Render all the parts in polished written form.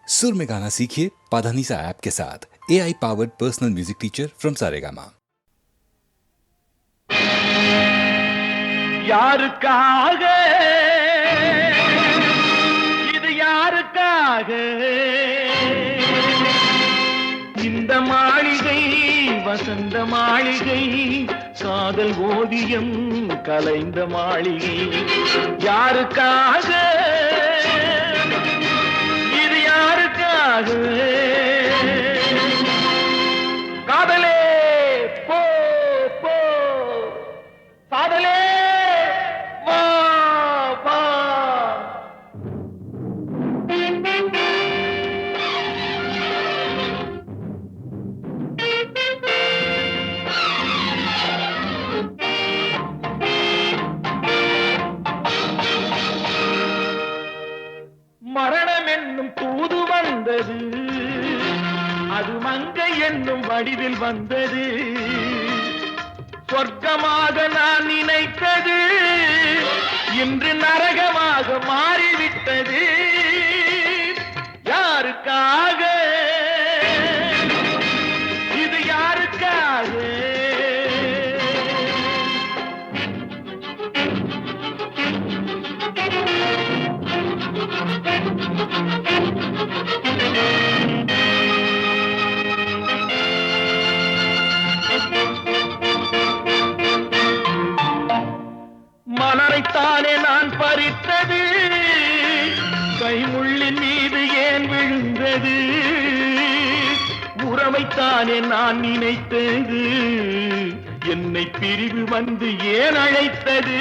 सुर में गाना सीखिए पाधानीसा ऐप के साथ। AI powered personal music teacher from Saregama. யாருக்காக இது யாருக்காக இந்த மாளிகை வசந்த மாளிகை காதல் ஓவியம் கலைந்த மாளிகை யாருக்காக இது யாருக்காக காதலே போ போ காதலே மரணம் என்னும் தூது வந்தது, அது மங்கை என்னும் வடிவில் வந்தது. சொர்க்கமாக நான் நினைத்தது இன்று நரகமாக மாறிவிட்டது. யாருக்காக இது யாருக்காக மலரைத்தானே நான் பறித்தது, கைமுள்ளின் மீது ஏன் விழுந்தது? உறவைத்தானே நான் நினைத்தது, என்னை பிரிவு வந்து ஏன் அழைத்தது?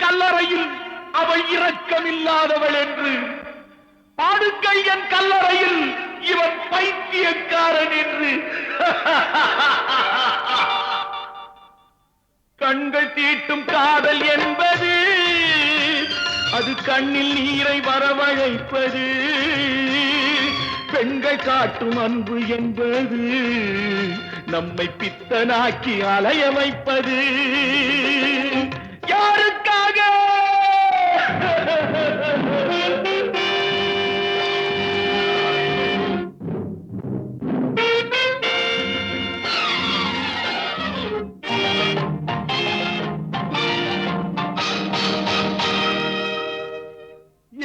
கல்லறையில் அவள் இரக்கமில்லாதவள் என்று, பாடுங்கள் என் கல்லறையில் இவன் பைத்தியக்காரன் என்று. கண்கள் தீட்டும் காதல் என்பது அது கண்ணில் நீரை வரவழைப்பது. பெண்கள் காட்டும் அன்பு என்பது நம்மை பித்தனாக்கி அலைய வைப்பது. யாருக்காக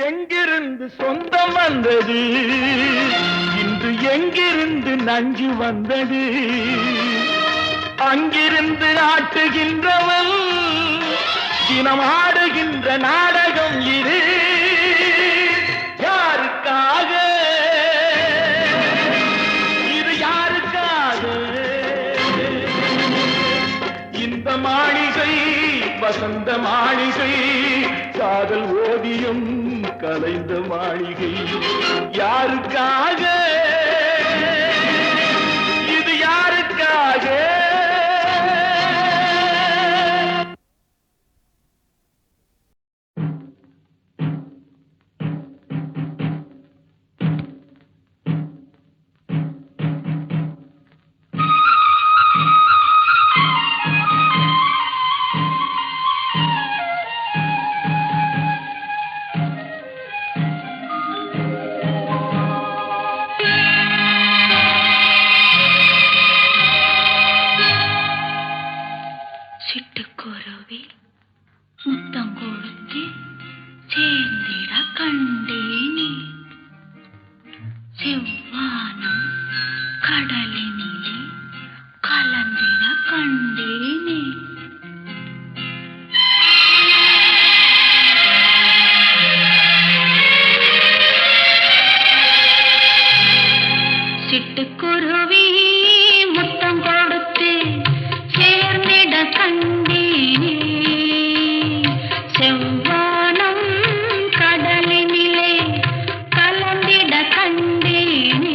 எங்கிருந்து சொந்தம் வந்தது, இன்று எங்கிருந்து நஞ்சு வந்தது? அங்கிருந்து ஆட்டுகின்றவன் தினம் ஆடுகின்ற நாடகம் இது. யாருக்காக இது யாருக்காக இந்த மாளிகை வசந்த மாளிகை காதல் ஓவியம் கலைந்த மாளிகை யாருக்காக இது யாருக்காக? சிட்டுக்குருவி முத்தம் கொடுத்து சேர்ந்திட கண்டேனே, செவ்வானம் கடலினிலே கலந்திட கண்டேனே. சிட்டுக்குருவி முத்தம் கொடுத்து சேர்ந்திட கண்டேனே, செவ்வானம் கடலினிலே கலந்திட கண்டேனே.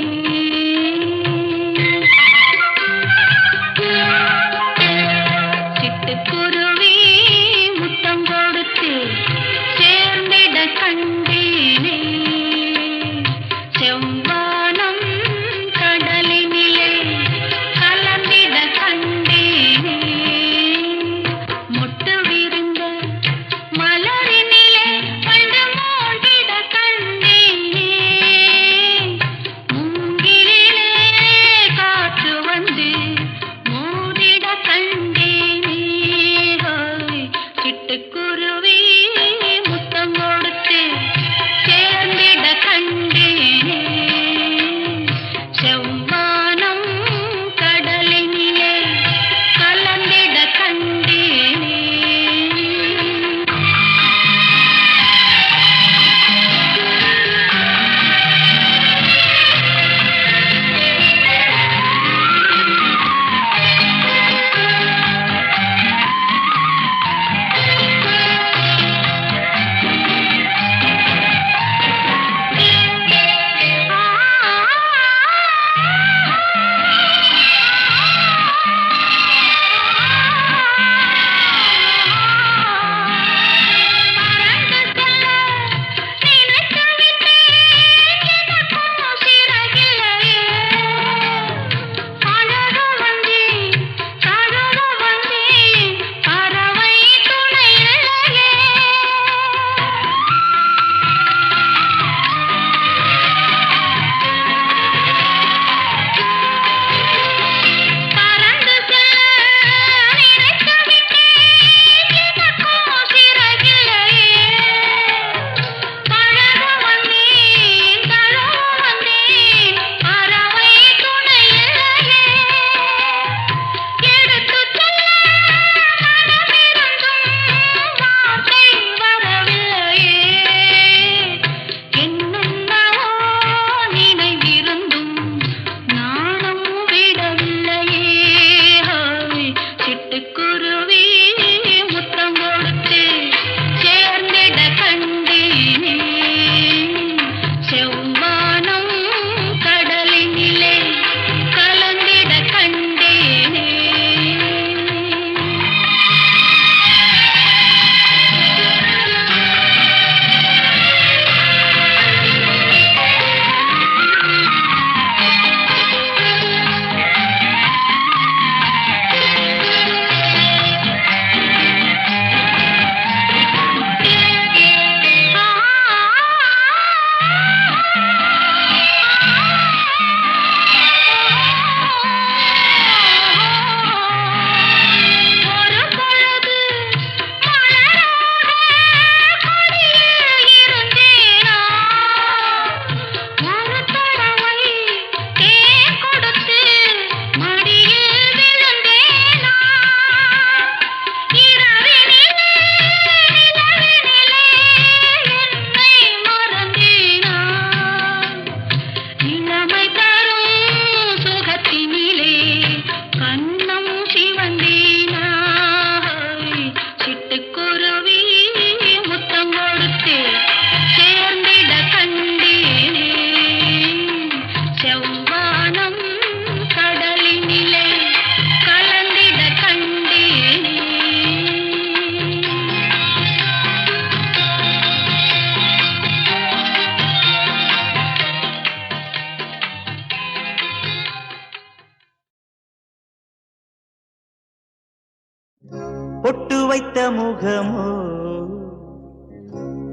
வைத்த முகமோ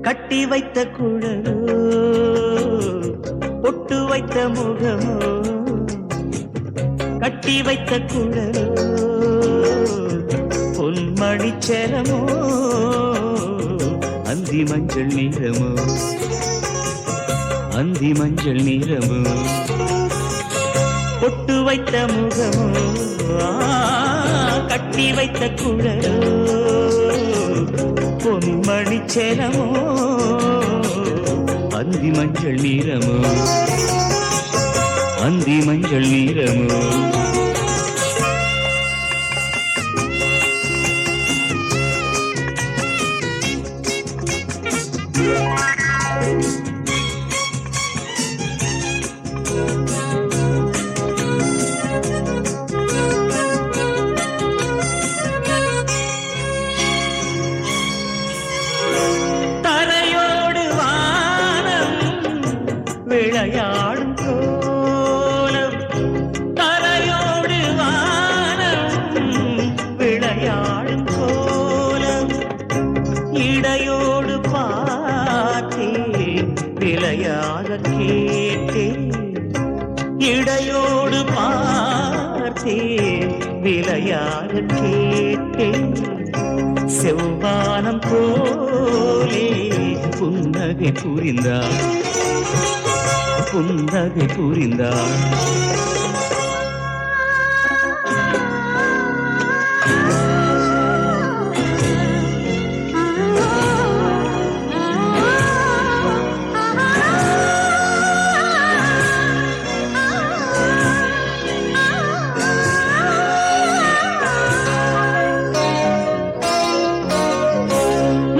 கட்டி வைத்த குழலோ பொட்டு வைத்த முகமோ கட்டி வைத்த குழலோ பொன்மணி சேலமோ அந்தி மஞ்சள் நீரமோ அந்தி மஞ்சள் நீரமோ பொட்டு வைத்த முகமோ கட்டி வைத்த குழலோ பொன்மணி சேலமோ அந்தி மஞ்சள் நீரமோ அந்தி மஞ்சள் நீரமோ விளையாடும் கோலம் தரையோடு வானம் விளையாடும் கோலம் இடையோடு பார்த்தேன் விளையாக கேட்டேன் இடையோடு பார்த்தேன் விளையாக கேட்டேன் செவ்வானம் போலே புன்னகை புரிந்தார் புன்னகை புரிந்தார்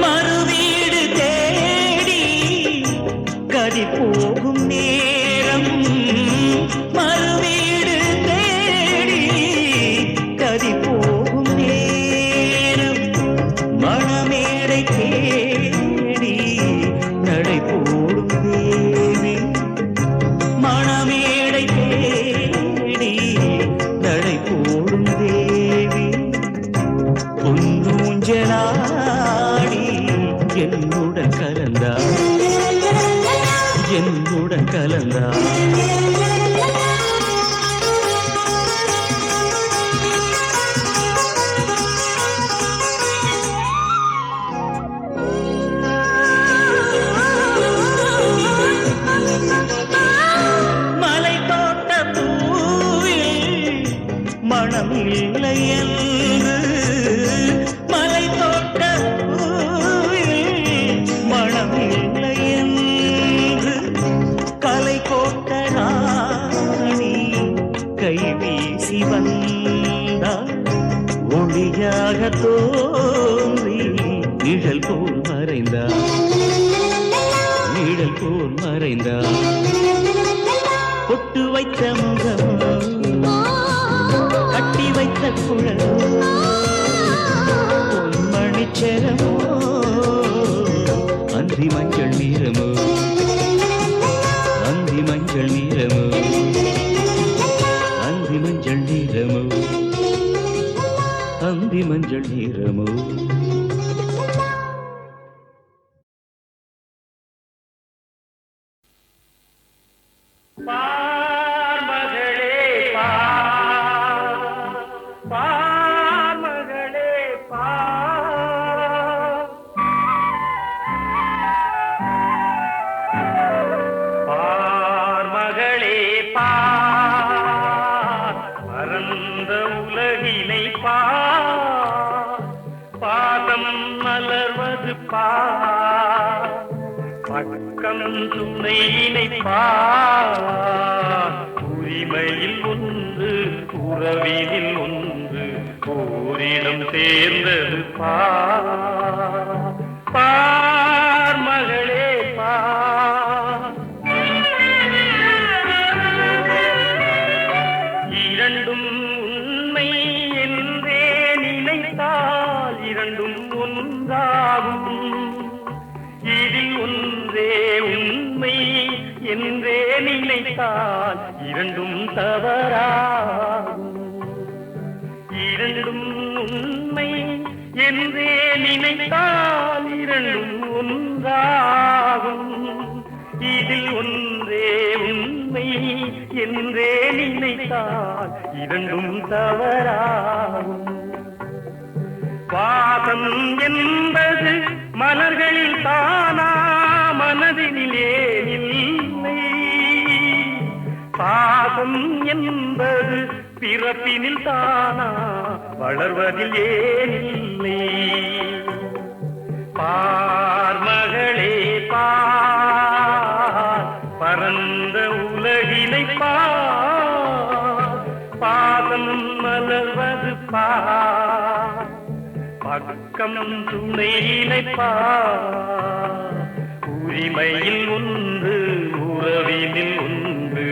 மறுவீடு தேடி கதி போகும் நேரம் மறுவீடு தேடி கதி போகும் நேரம் மணமேடை தேடி நடை போடும் தேவி மணமேடை தேடி நடை போடும் தேவி பொன்னூஞ்சலாடி என்னுடன் கலந்தார் என்னுடன் கலந்தார் மலை தோட்ட பூவில் மனம் இல்லை என்று மலை தோட்ட பூவில் மனம் இல்லை என்று கலை கோட்ட ராணி கை வீசி வந்தார் ஒளியாக தோன்றி நிழல் போல் மறைந்தார் நிழல் போல் மறைந்தார் பொட்டு வைத்த முகம் கட்டி வைத்த குழலோ பொன்மணி சேலமோ அந்தி மஞ்சள் நீரமோ அந்தி மஞ்சள் நீரமோ அந்தி மஞ்சள் நீரமோ அந்தி மஞ்சள் நீரமோ பார் மகளே பார் பார் மகளே பார் பார் மகளே பார் பரந்த உலகினை பார் பாதம் மலர்வது பார் பக்கம் துணையினை பார் உரிமையில் ஒன்று உறவினில் ஒன்று ஓரிடம் சேர்ந்தது பார் பார் மகளே பார் இரண்டும் உண்மை என்றே நினைத்தால் இரண்டும் ஒன்றாகும் இதில் ஒன்றே உண்மை என்றே நினைத்தால் இரண்டும் தவறாகும் இரண்டும் உண்மை என்றே நினைத்தால் இரண்டும் ஒன்றாகும். இதில் ஒன்றே உண்மை என்றே நினைத்தால் இரண்டும் தவறாகும். பாசம் என்பது மலர்களில் தானா, மனதினிலே இல்லை. பாசம் என்பது பிறப்பினில் தானா, வளர்வதில் ஏனில்லை. பார்மகளே பார், பரந்த உலகினை பார், பாசம் மலர்வது பார், பக்கம் துணையினை பார். உரிமையில் ஒன்று உறவினில் ஒன்று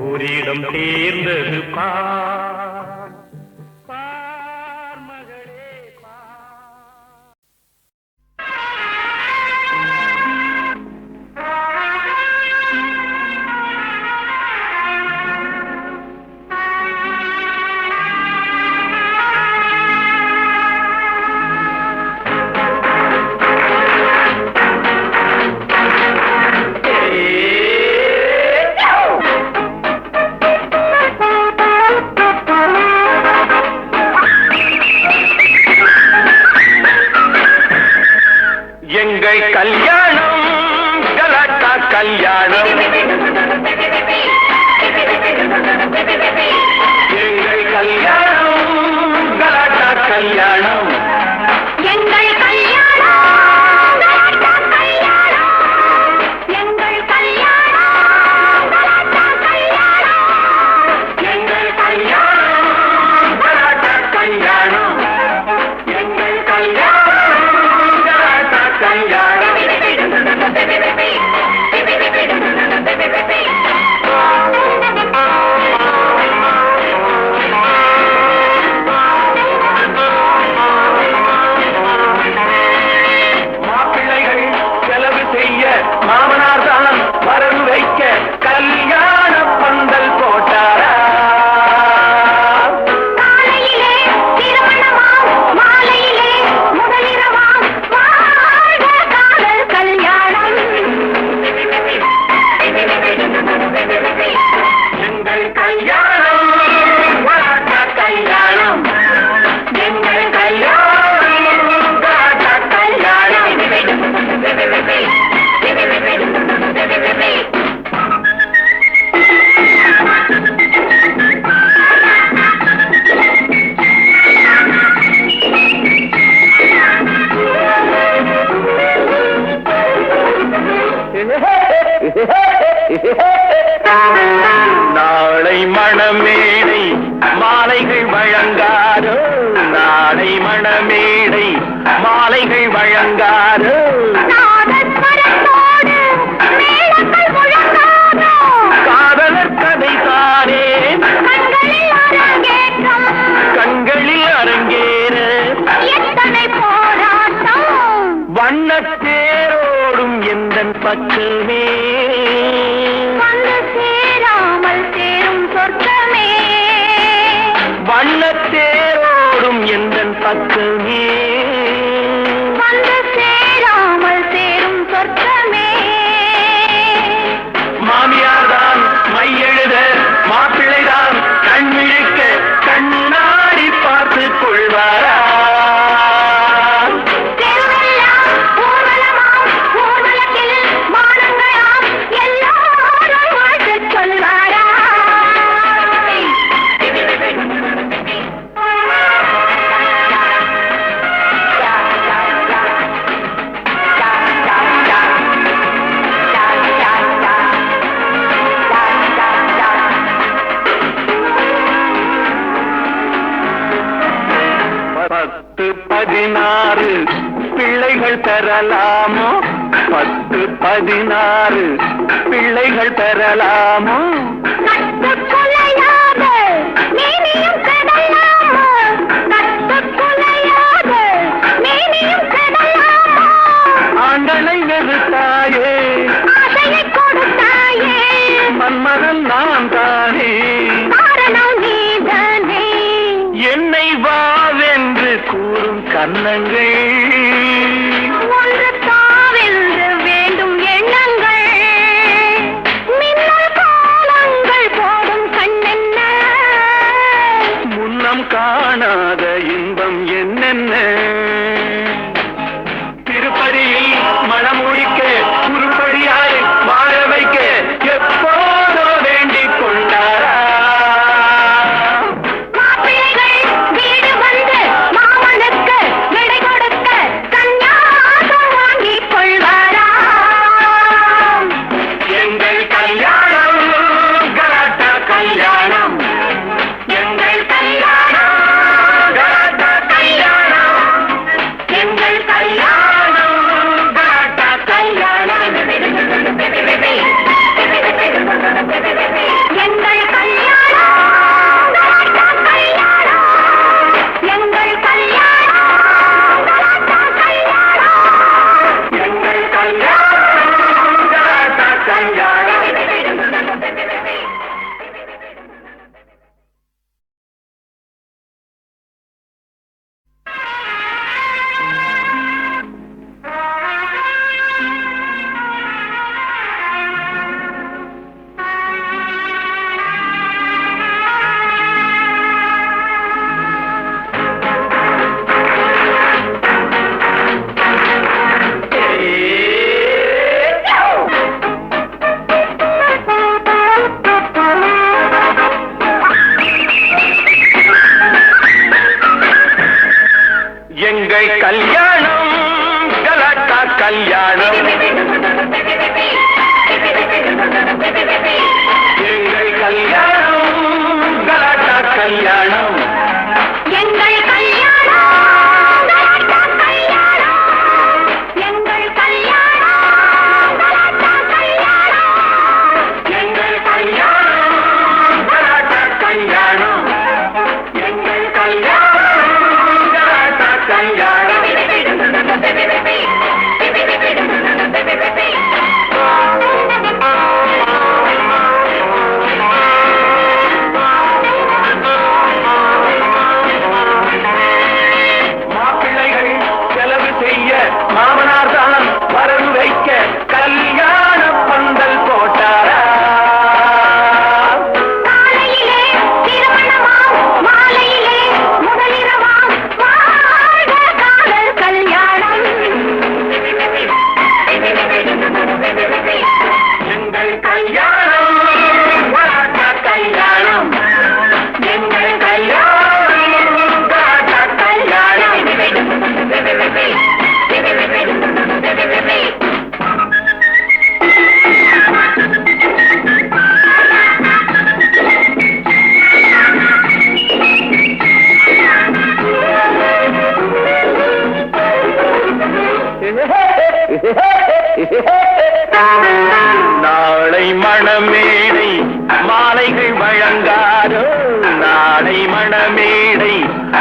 ஓரிடம் தேர்ந்தது பார், பார் மகளே பார். எங்கள் கல்யாணம் கலாட்டா கல்யாணம், எங்கள் கல்யாணம் கலாட்டா கல்யாணம், எங்கள் கல்யாணம் கலாட்டா கல்யாணம், எங்கள் கல்யாணம் கலாட்டா கல்யாணம், எங்கள் கல்யாணம் கலாட்டா கல்யாணம், எங்கள் கல்யாணம் கலாட்டா கல்யாணம். மாப்பிள்ளைகள் செலவு செய்ய மாமனார் தான் வரவு வைக்க கல்யாண பந்தல் போட்டாரா? காலையிலே திருமணமாம், மாலையிலே முதலிரவாம், வாழ்க காதல் கல்யாணம். எங்கள் கல்யாணம் கலாட்டா கல்யாணம், எங்கள் கல்யாணம் கலாட்டா கல்யாணம். நாளை மணமேடை மாலைகள் வழங்காதோ, நாளை மணமேடை மாலைகள் வழங்காதோ, நாதஸ்வரத்தோடு மேளங்கள் முழங்காதோ, காதலர் கதை தானே கண்களில் அரங்கேற்றம், கண்களில் அரங்கேற எத்தனை போராட்டம். வண்ணத்தேரோடும் எந்தன் பக்கமே, வந்து சேராமல் சேரும் சொர்க்கமே, வண்ணத்தேரோடும் எந்தன் பக்கமே, வந்து சேராமல் சேரும் சொர்க்கமே. மாமியார் தான் மையெழுத மாப்பிள்ளைதான் கண்மிழுக்க கண்ணாடி பார்த்து கொள்வாரா? தெருவெல்லாம் ஊர்வலமாம், ஊர்வலத்தில் மானங்களாம், எல்லாரும் வாழ்த்துச் சொல்வாரா? பத்து 16 பிள்ளைகள் பெறலாமோ, 10 16 பிள்ளைகள் பெறலாமோ? கட்டுக்குலையாத மேனியும் கடலாமோ, கட்டுக்குலையாத மேனியும் கடலாமோ, ஆண்டனை வெறுத்தாயே ஆசையை கொடுத்தாயே, மன்மகன் நான் தானே, காரணம் நீதானே. என்னை வாவென்று கூறும் கண்ணன்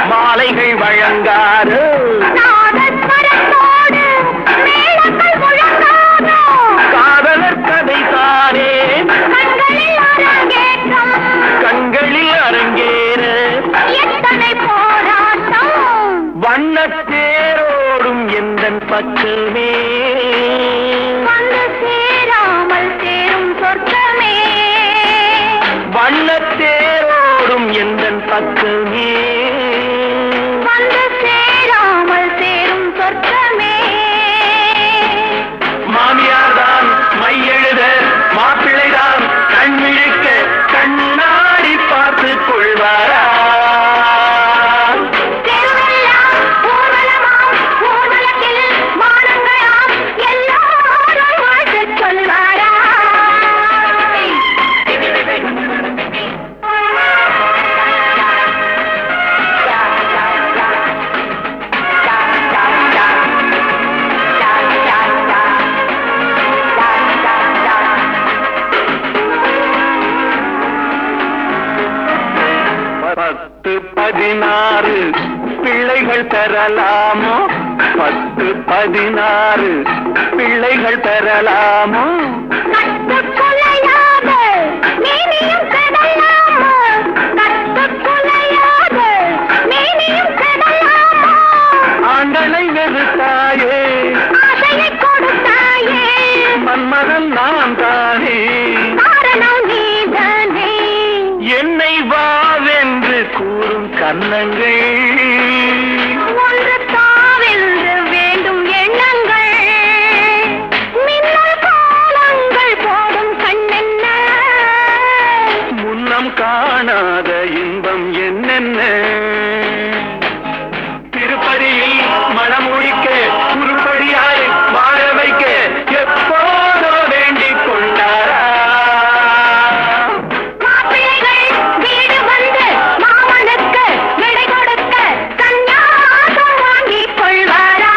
மாலைகள் வழங்காது நாதஸ்வரத்தோடு மேளங்கள் முழங்காதோ காதலர் கதை தானே கண்களில் அரங்கேற்றம் கண்களில் அரங்கேற எத்தனை போராட்டம் வண்ணத்தேரோடும் எந்தன் பக்கமே வந்து சேராமல் சேரும் சொர்க்கமே வண்ணத்தேரோடும் எந்தன் பக்கமே வந்து சேராமல் சேரும் சொர்க்கமே மாமியார்தான் மையெழுத மாப்பிள்ளைதான் கண்விழிக்க கண்ணாடி பார்த்து கொள்வாரா தெருவெல்லாம் ஊர்வலமாம் ஊர்வலத்தில் மானங்களாம் எல்லாரும் வாழ்த்துச் சொல்வாரா பத்து 16 பிள்ளைகள் பெறலாமோ 10 16 பிள்ளைகள் பெறலாமோ கட்டுக்குலையாத மேனியும் கடலாமோ கட்டுக்குலையாத மேனியும் கடலாமோ ஆண்டனை வெறுத்தாயே ஆசையை கொடுத்தாயே மன்மகன் நான் தானே காரணம் நீதானே என்னை வாவென்று கூறும் கன்னங்கள் ஒன்று தாவென்று வேண்டும் எண்ணங்கள் மின்னல் காலங்கள் போடும் கண்ணென்ன முன்னம் காணாத இன்பம் என்னென்ன திருப்பதியில் மனம் முடிக்க உருப்படியாய் வாழ வைக்க எப்போதோ வேண்டிக் கொண்டாரா மாப்பிள்ளைகள் வீடு வந்து மாமனுக்கு விடை கொடுக்க சந்நியாசம் வாங்கிக் கொள்வாரா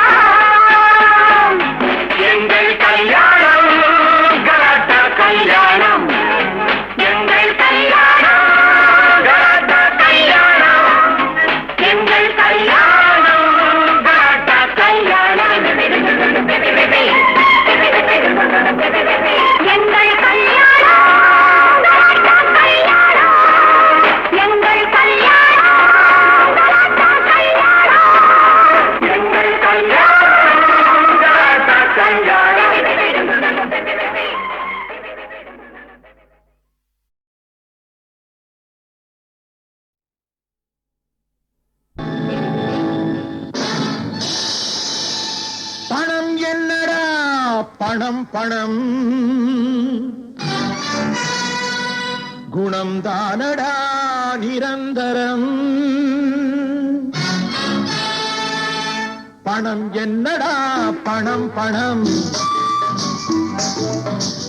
எங்கள் கல்யாணம் கலாட்டா கல்யாணம் எங்கள் கல்யாணம் கலாட்டா கல்யாணம் எங்கள் கல்யாணம் கலாட்டா கல்யாணம் எங்கள் கல்யாணம் கலாட்டா கல்யாணம் எங்கள் கல்யாணம் கலாட்டா கல்யாணம் எங்கள் கல்யாணம் கலாட்டா கல்யாணம் பணம் என்னடா பணம் பணம் குணம் தானடா நிரந்தரம் பணம் என்னடா பணம் பணம்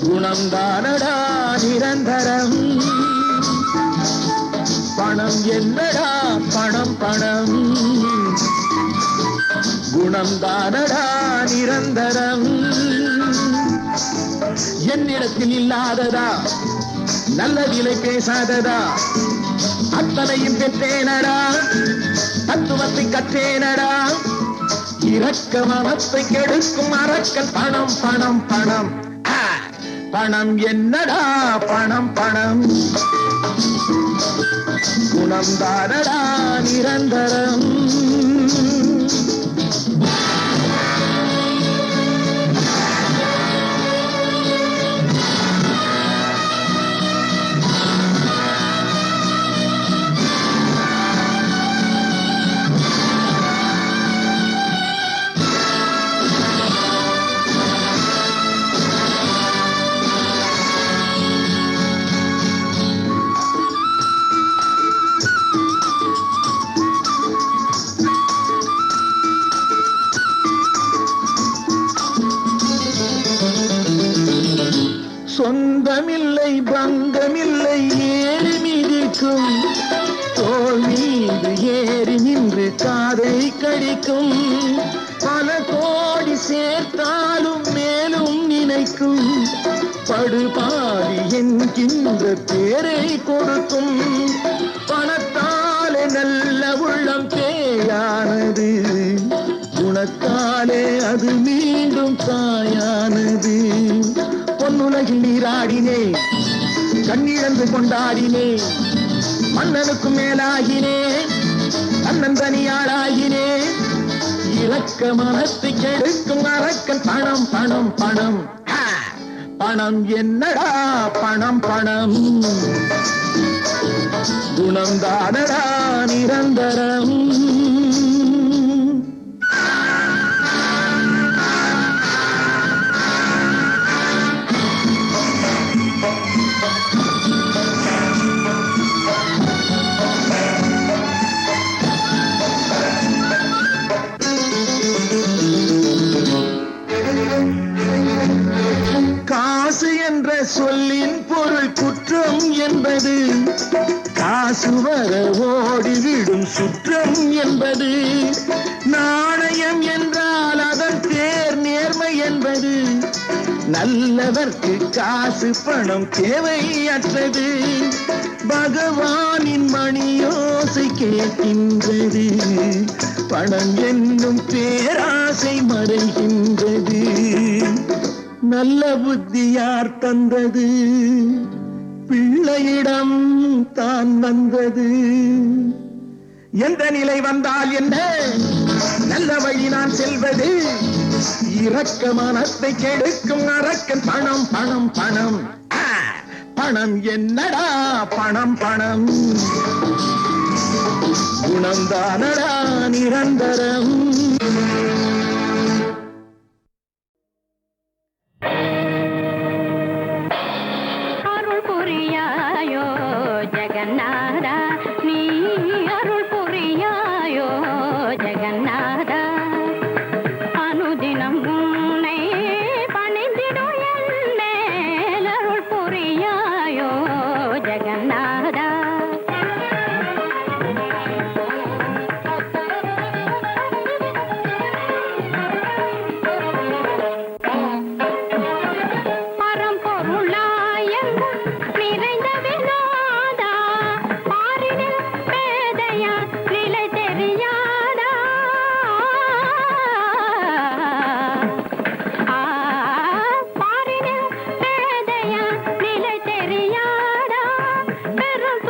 குணம் தானடா நிரந்தரம் பணம் என்னடா பணம் பணம் குணம் தானடா நிரந்தரம் என்னிடத்தில் இல்லாததா நல்ல விலை பேசாததா அத்தனையும் பெற்றேனடா தத்துவத்தை கற்றேனடா இரக்க மனத்தை கெடுக்கும் அரக்கல் பணம் பணம் பணம் பணம் என்னடா பணம் பணம் குணம் தானடா நிரந்தரம் சொந்தமில்லை பங்கமில்லை ஏறி மிதிக்கும் தோல் மீது ஏறி நின்று காதை கடிக்கும் பல கோடி சேர்த்தாலும் மேலும் நினைக்கும் படுபாவி என்கின்ற பேரை கொடுக்கும் பணத்தாலே நல்ல உள்ளம் தீயானது, குணத்தாலே அது மீண்டும் தாயானது. பொன்னுலகில் நீராடினே, கண்ணிழந்து கொண்டாடினே, மன்னனுக்கும் மேலாகினே, தன்னன் தனியாளாகினே. இரக்க மனத்தை கெடுக்கும் அரக்கன் பணம் பணம் பணம். பணம் என்னடா பணம் பணம், குணம் தானடா நிரந்தரம். காசு என்ற சொல்லின் பொருள் குற்றம் என்பது, காசு வர ஓடிவிடும் சுற்றம் என்பது. நாணயம் என்றால் அதன் பேர் நேர்மை என்பது. நல்லவர்க்கு காசு பணம் தேவையற்றது. பகவானின் மணியோசை கேட்கின்றது, பணம் என்னும் பேராசை மறைகின்றது. நல்ல புத்தி யார் தந்தது, பிள்ளையிடம் தான் வந்தது. எந்த நிலை வந்தால் என்ன, நல்ல வழி நான் செல்வது. இரக்க மனத்தை கெடுக்கும் அரக்கன் பணம் பணம் பணம். பணம் என்னடா பணம் பணம், குணம் தானடா நிரந்தரம். அருள் புரியாயோ ஜெகநாதா, நீ அருள் புரியாயோ ஜெகநாதா. அனுதினம் உன்னை பணிந்திடும் என் மேல் அருள் புரியாயோ ஜெகநாதா. பெரும்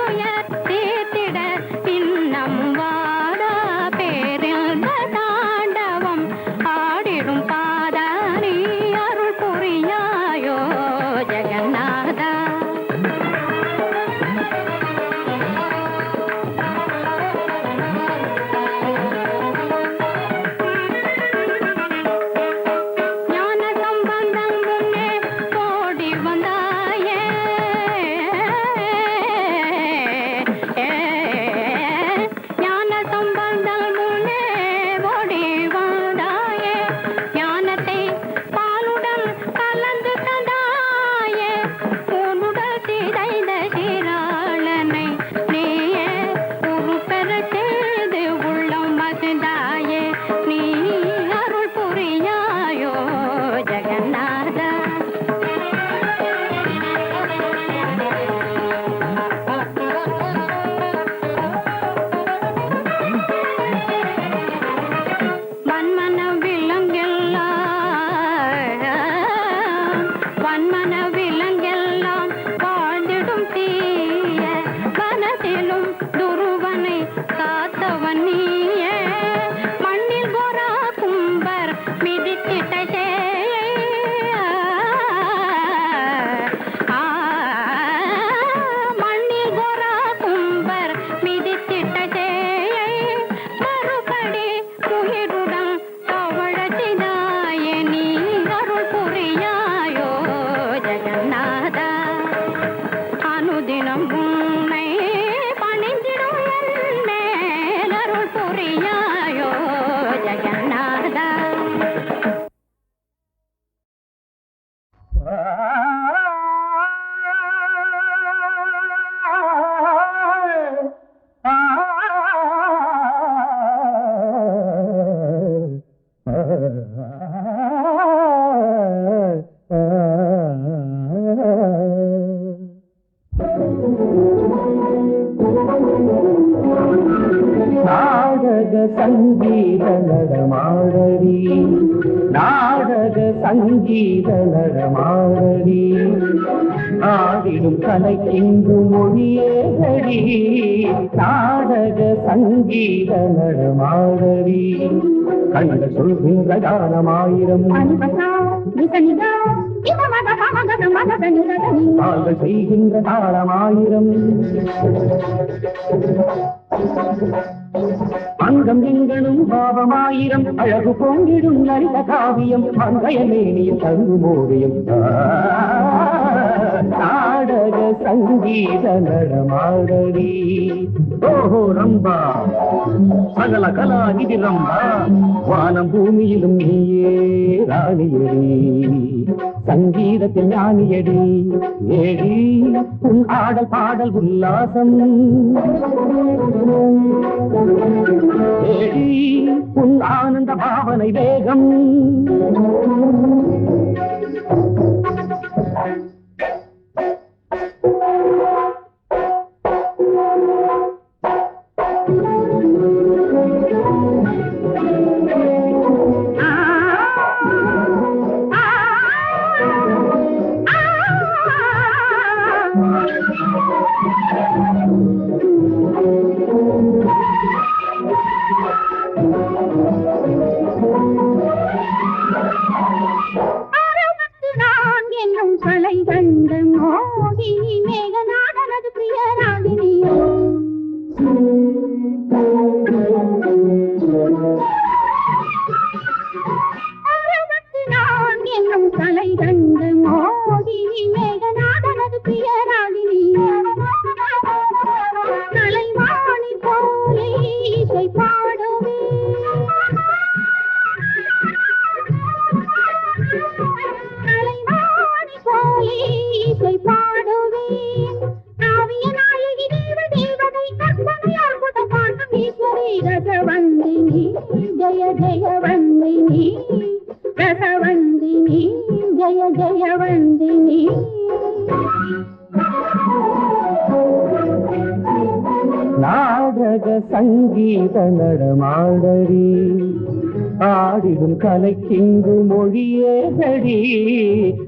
நாடக சங்கீத நடமாடடி நாடக சங்கீத நடமாடடி ஆடிடும் கலைக்கின்று மொழியேதடி நாடக சங்கீத நடமாடடி கண்கள் சொல்கின்ற காலமாயிரம் தாங்கள் செய்கின்ற தாளமாயிரம் அங்கம் எங்களும் பாவமாயிரம் அழகு பொங்கிடும் நல்ல காவியம் மங்கைய மேனியும் தங்கு மோதியம் நாடக சங்கீத நடமாடடி ஓஹோ ரம்பா சகல கலா நிதி ரம்பா வானம் பூமியிலும் நீயே ராணியடி சங்கீதத்தில் ஞானியடி ஏடி உன் ஆடல் பாடல் உல்லாசம் ஏடி உன் ஆனந்த பாவனை வேகம் கலை கண்ட மோகினி மேகநாதனது பிரியராகினி நான் என்னும் கலை கண்ட மோகினி மேகநாதனது பிரியராகினி கலைவாணி போலே இசை பாடுவே இசை பாடுவேன் காவிய நாயகி தேவதை கற்பனையால் புத பாட்டும் ஈஸ்வரி ரசவந்தினி ஜய ஜயவந்தினி ரசவந்தினி ஜய ஜயவந்தினி நாடக சங்கீத நடமாடடி ஆடிடும் கலைக்கிங்கு மொழியேதடி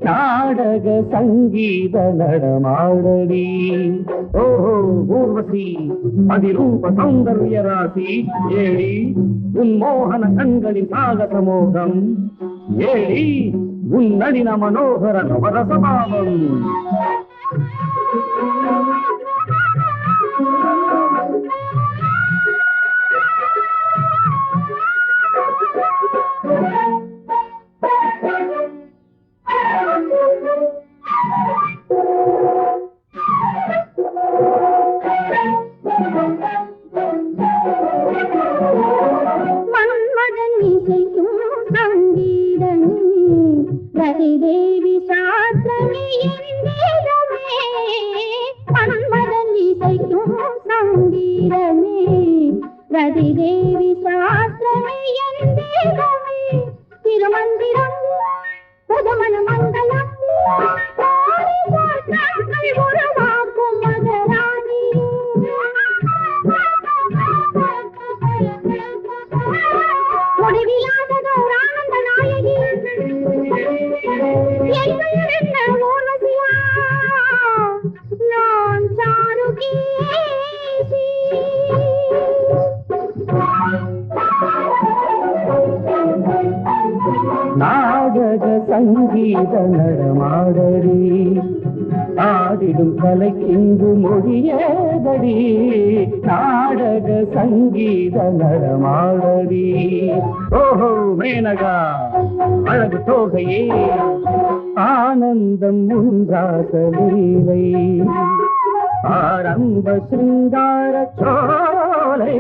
நாடக சங்கீத நடமாடடி ஓஹோ ஊர்வசி அதிரூப சௌந்தர்ய ராசி ஏடி உன் மோகன கண்களின் சாகச மோகம் ஏடி உன் நளின மனோகர நவரசபாவம் மன்மதன் இசைக்கும் சங்கீதம் ரதிதேவி சாஸ்திரமே எந்தேகமே மன்மதன் இசைக்கும் சங்கீதமே ரதிதேவி சாஸ்திரமே எந்தேகமே திருமந்திரம் புதுமண மண்டலம் உருவாக்கும் மகராணி முடிவில்லாததோர் ஆனந்த நாயகி என்ன ஊர்வசியா நான் சாருகேசி நாடக சங்கீத நடமாடடி ஆடிடும் கலைக்கிங்கு மொழியேதடி நாடக சங்கீத நடமாடடி ஓஹோ மேனகா அழகு தோகையே ஆனந்தம் உன்றாசலீலை ஆரம்ப சிங்கார சோலை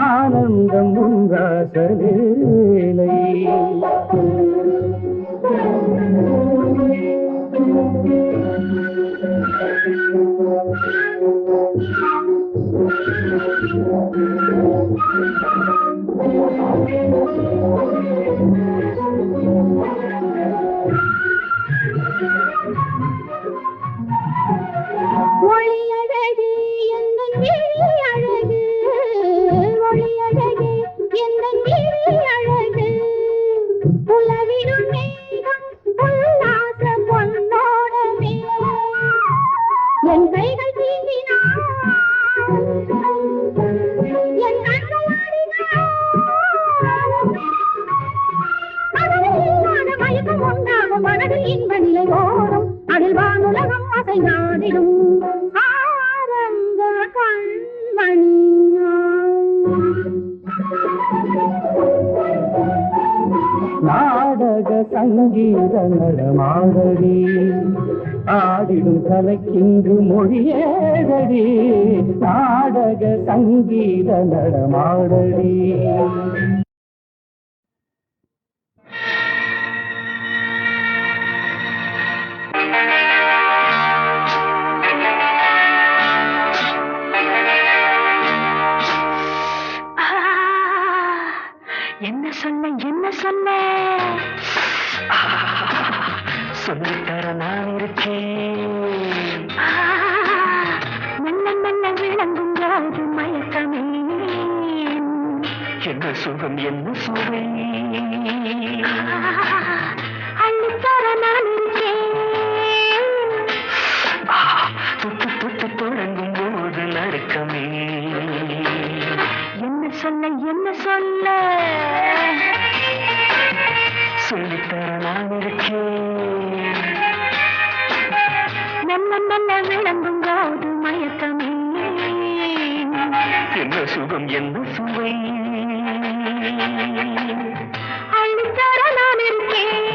ஆனந்தம் உன்றாசலீலை ஒளி சங்கீத நடமாடடி ஆடிடும் கலைக்கின்று மொழியேடடி நாடக சங்கீத நடமாடடி. என்ன சொல்ல சொல்லித்தர நான் இருக்கேன். மெல்ல மெல்ல விளங்கும் போது மயக்கமே என்ன சுகம் என்ன சுவை அள்ளித்தர நான் இருக்கேன். தொட்டு தொட்டு தொடங்கும் போது நடுக்கமே என்ன சொல்ல சொல்லித்தர நான் இருக்கேன். மெல்ல மெல்ல விளங்கும் போது மயக்கமே என்ன சுகம் என்ன சுவை அள்ளித்தர நான் இருக்கேன்.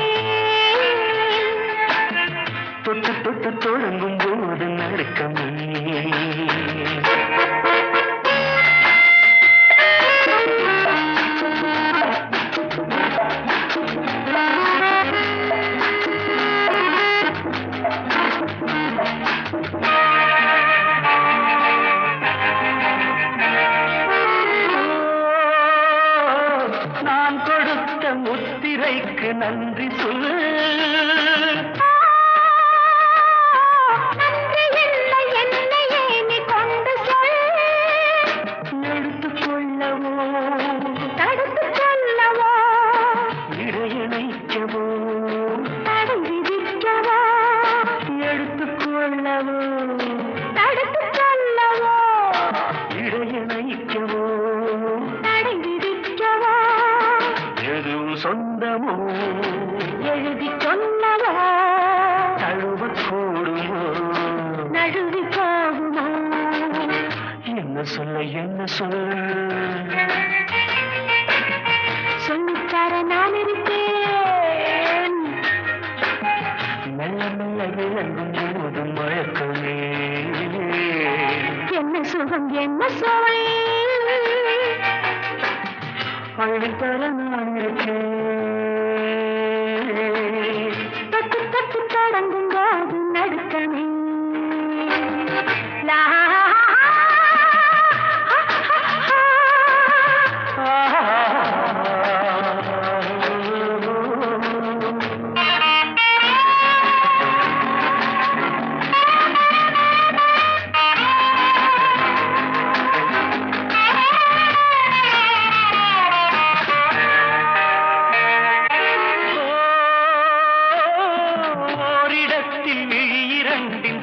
தொட்டு தொட்டு தொடங்கும் போது நடுக்கமே முத்திரைக்கு நன்றி சொல்லு. நன்றி இல்லை என்னையே நீ கொண்டு சொல். எடுத்துக்கொள்ளவோ தடுத்து கொள்ளவோ இடையணைக்கவோ தடை விதிக்கவோ எடுத்துக்கொள்ளவோ தடுத்து கொள்ளவோ இடையணைக்கவோ தடை விதிக்கவோ எதுவும் சொந்தமோ எழுதி சொன்னவோ தழுவக்கூடுமோ நழுவி போகுமோ என்ன சொல்ல சொல்லித்தர நான் இருக்கேன். மெல்ல மெல்ல விளங்கும் போது மயக்கமே என்ன சுகம் என்ன சுவை அள்ளித்தர நான் இருக்கேன். தொட்டு தொட்டு தொடங்கும் போது நடுக்கமே லா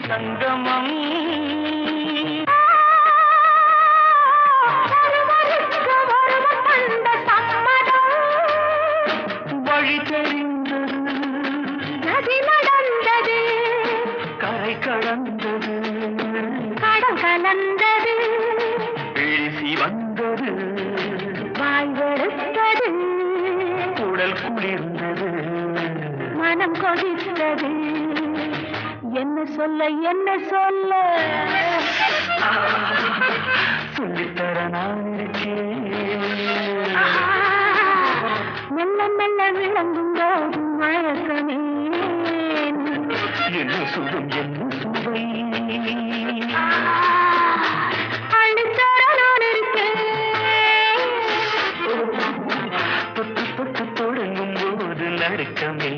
சங்கமம் வழி தெரிந்தது நதி நடந்தது கரை கடந்தது கடல் கலந்தது பேசி வந்தது வாய் வெளுத்தது உடல் குளிர்ந்தது மனம் கொதித்தது என்ன சொல்ல சொல்லித்தர நான் இருக்கேன். மெல்ல மெல்ல விளங்கும் போது மயக்கமே என்ன சுகம் என்ன சுவை அள்ளித்தர நான் இருக்கேன். தொட்டு தொட்டு தொடங்கும் போது நடுக்கமே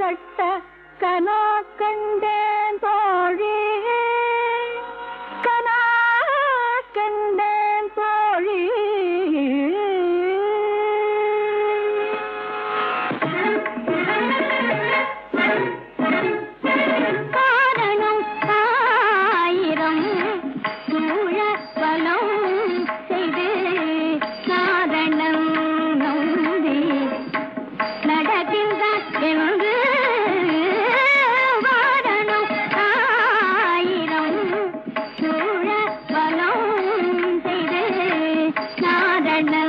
கட்ட கனா கண்டேன் தோழி கனா கண்டேன் தோழி காரணம் ஆயிரம் சூழ பலம் செய்து சாதனம் நம்பி நடக்கின்ற என்று வாரணம் ஆயிரம் சூழ பலம் செய்து சாதனம்